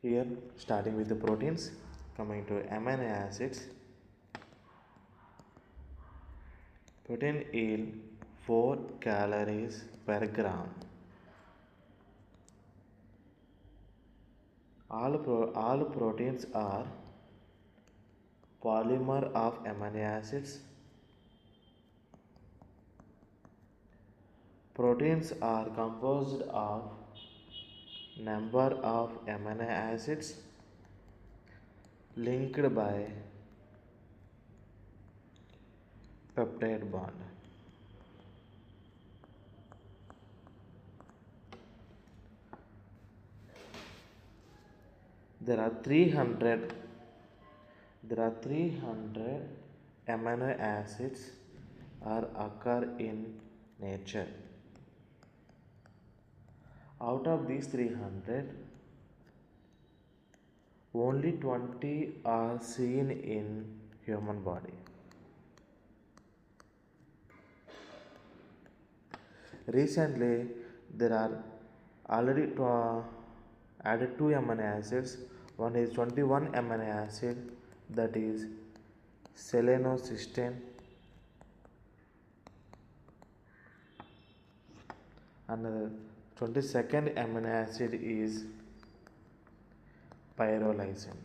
Here, starting with the proteins, coming to amino acids. Protein yield 4 calories per gram. All proteins are polymer of amino acids. Proteins are composed of number of amino acids linked by peptide bond. There are 300 amino acids are occur in nature. Out of these 300, only 20 are seen in human body. Recently, there are already added 2 amino acids. One is 21 amino acid, that is selenocysteine. Another 22nd amino acid is pyrrolysine.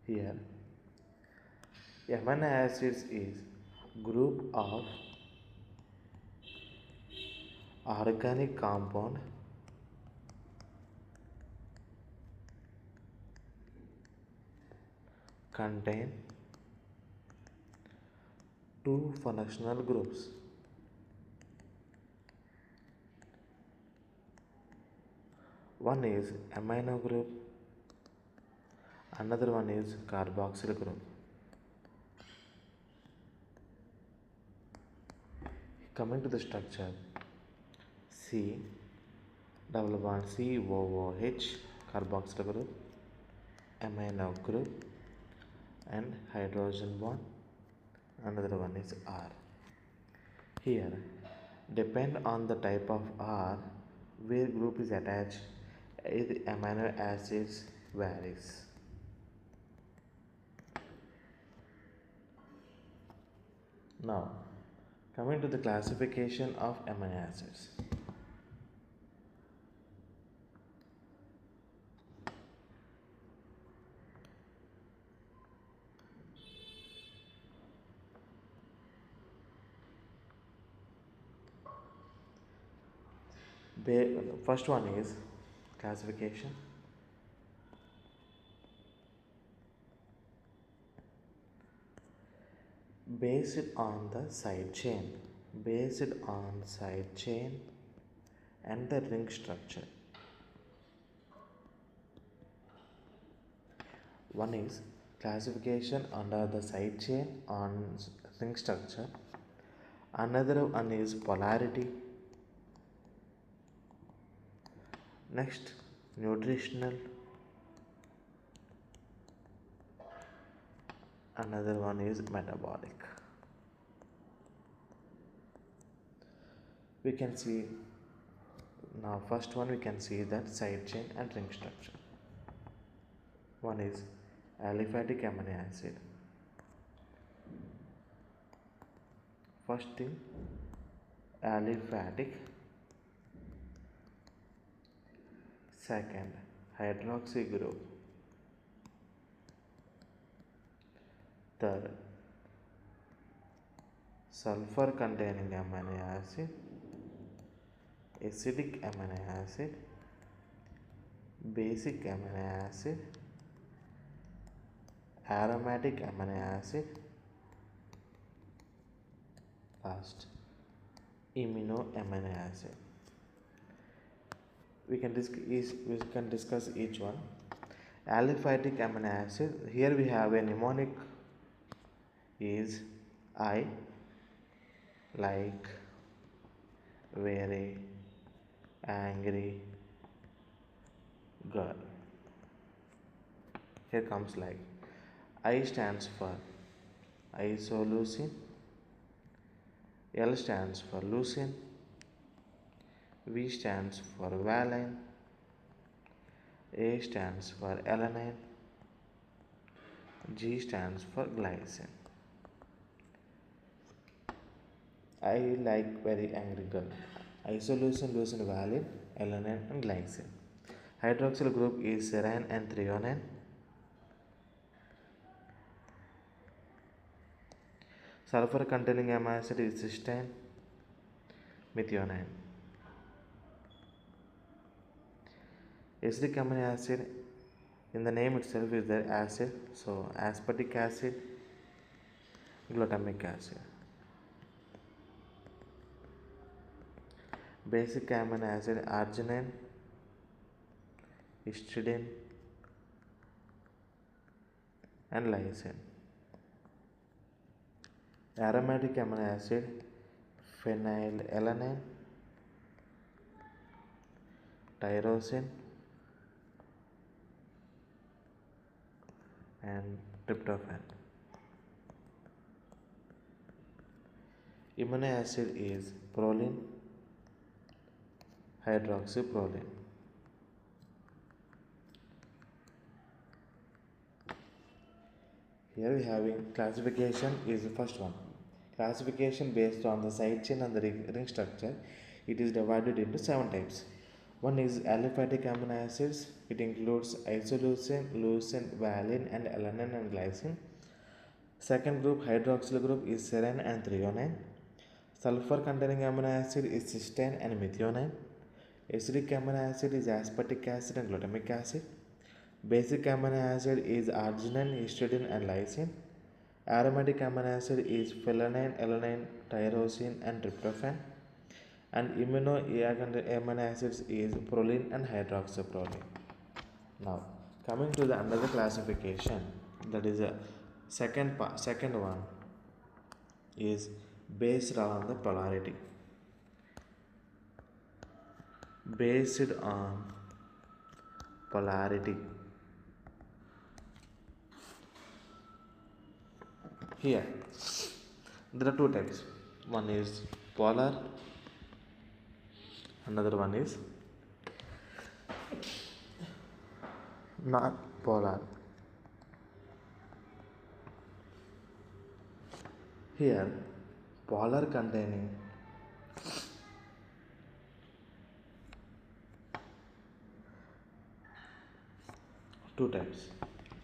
Here, amino acids is group of organic compound contain 2 functional groups. One is amino group, another one is carboxyl group. Coming to the structure, C double bond COOH, carboxyl group, amino group, and hydrogen bond. Another one is R. Here, depend on the type of R where group is attached, the amino acids varies. Now, coming to the classification of amino acids. First one is classification. Based on the side chain, and the ring structure. One is classification under the side chain on ring structure. Another one is polarity. Next, nutritional. Another one is metabolic. We can see now, first one we can see that side chain and ring structure. One is aliphatic amino acid. First thing, aliphatic. Second, hydroxy group. Third, sulfur containing amino acid, acidic amino acid, basic amino acid, aromatic amino acid, last, amino amino acid. We can discuss each one. Aliphatic amino acid, here we have a mnemonic is I, like, very, angry, girl. Here comes like. I stands for isoleucine, L stands for leucine, V stands for valine, A stands for alanine, G stands for glycine. I like very angry girl. Isoleucine, leucine, valine, alanine and glycine. Hydroxyl group is serine and threonine. Sulfur containing amino acid is cysteine, methionine. Acidic amino acid, in the name itself is the acid, so aspartic acid, glutamic acid. Basic amino acid arginine, histidine and lysine. Aromatic amino acid phenylalanine, tyrosine and tryptophan. Amino acid is proline, hydroxyproline. Here we having classification is the first one. Classification based on the side chain and the ring structure. It is divided into 7 types. One is aliphatic amino acids. It includes isoleucine, leucine, valine and alanine and glycine. Second group, hydroxyl group, is serine and threonine. Sulfur containing amino acid is cysteine and methionine. Acidic amino acid is aspartic acid and glutamic acid. Basic amino acid is arginine, histidine and lysine. Aromatic amino acid is phenylalanine, alanine, tyrosine and tryptophan. And amino acids is proline and hydroxyproline. Now coming to the another classification, that is a second one is based on the polarity. Based on polarity. Here there are 2 types. One is polar, another one is not polar. Here polar containing two types.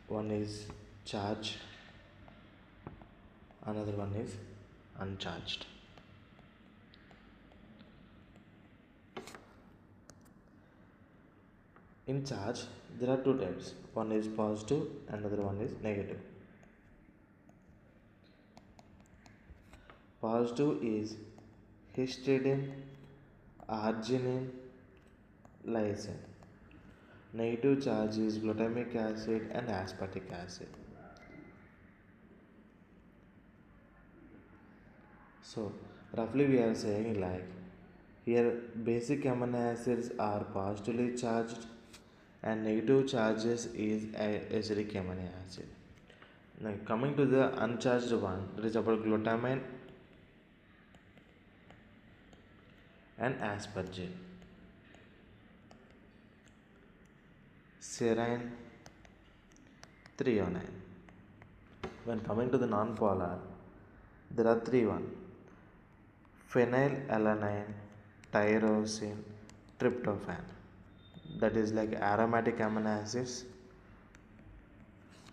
One is charged, another one is uncharged. In charge there are 2 types. One is positive, another one is negative. Positive is histidine, arginine, lysine. Negative charge is glutamic acid and aspartic acid. So roughly we are saying like here basic amino acids are positively charged and negative charges is acidic amino acid. Now coming to the uncharged one, that is about glutamine and aspargine, serine, threonine. When coming to the non-polar, there are 3 one: phenylalanine, tyrosine, tryptophan. That is like aromatic amino acids.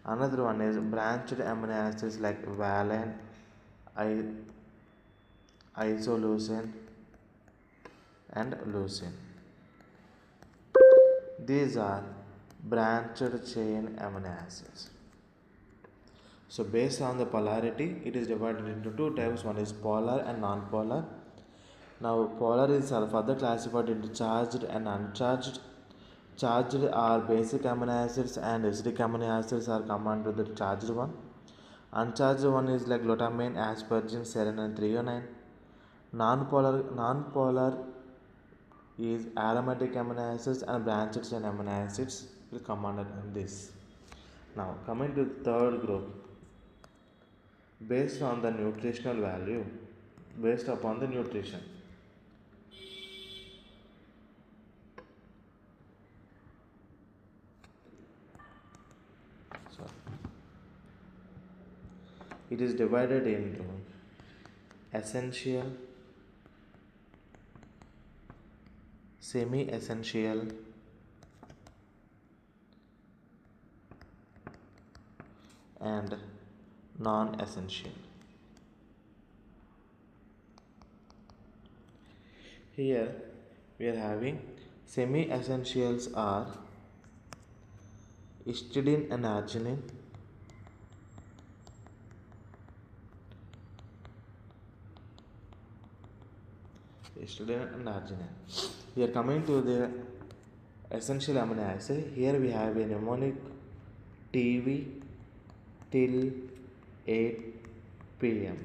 Another one is branched amino acids like valine, isoleucine and leucine. These are branched chain amino acids. So based on the polarity, it is divided into 2 types. One is polar and non-polar. Now polar is further classified into charged and uncharged. Charged are basic amino acids and acidic amino acids are come under the charged one. Uncharged one is like glutamine, aspargine, serine and threonine. Non-polar is aromatic amino acids and branched chain amino acids will come under this. Now coming to the third group, based on the nutritional value, based upon the nutrition. So it is divided into essential, semi-essential, and non-essential. Here we are having semi-essentials are histidine and arginine, We are coming to the essential amino acid. Here we have a mnemonic TV till 8 p.m.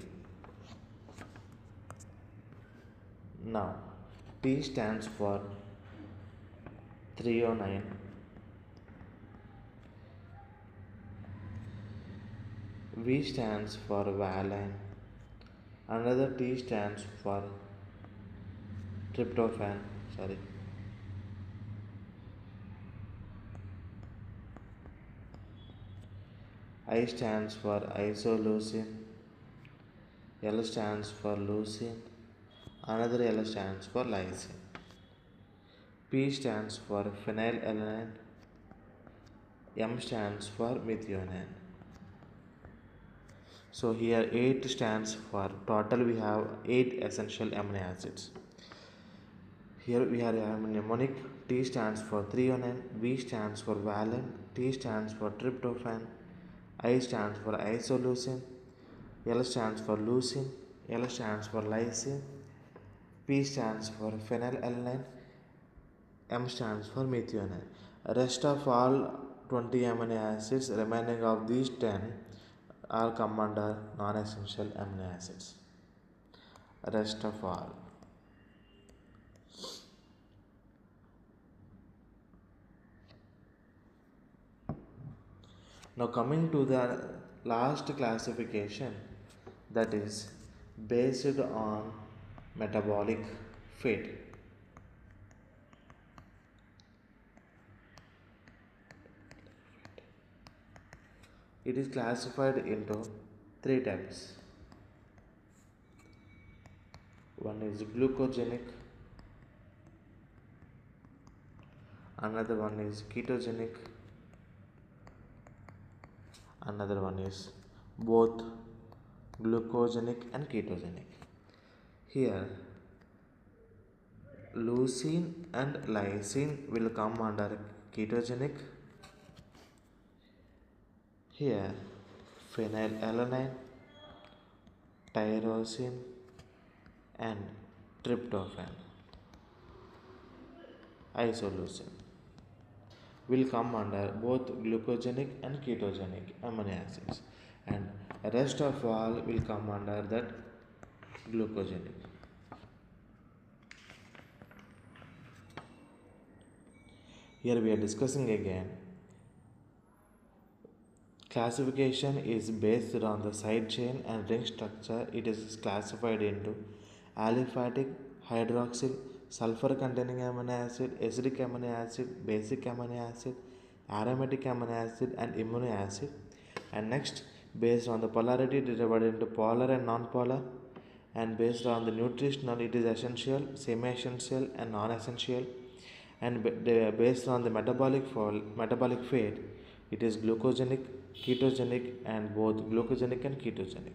Now T stands for 309, V stands for valine, another T stands for tryptophan, I stands for isoleucine, L stands for leucine, another L stands for lysine. P stands for phenylalanine, M stands for methionine. So here 8 stands for, total we have 8 essential amino acids. Here we have a mnemonic. T stands for 309, V stands for valine, T stands for tryptophan, I stands for isoleucine, L stands for leucine, L stands for lysine, P stands for phenylalanine, M stands for methionine. Rest of all 20 amino acids remaining of these 10 all come under non-essential amino acids. Rest of all. Now coming to the last classification, that is based on metabolic fate. It is classified into 3 types. One is glucogenic, another one is ketogenic, another one is both glucogenic and ketogenic. Here leucine and lysine will come under ketogenic. Here phenylalanine, tyrosine and tryptophan, isoleucine, will come under both glucogenic and ketogenic amino acids, and rest of all will come under that glucogenic. Here we are discussing again. Classification is based on the side chain and ring structure. It is classified into aliphatic, hydroxyl, sulfur containing amino acid, acidic amino acid, basic amino acid, aromatic amino acid and amino acid. And next, based on the polarity, it is divided into polar and non-polar. And based on the nutritional, it is essential, semi-essential and non-essential. And based on the metabolic fate, it is glucogenic, ketogenic and both glucogenic and ketogenic.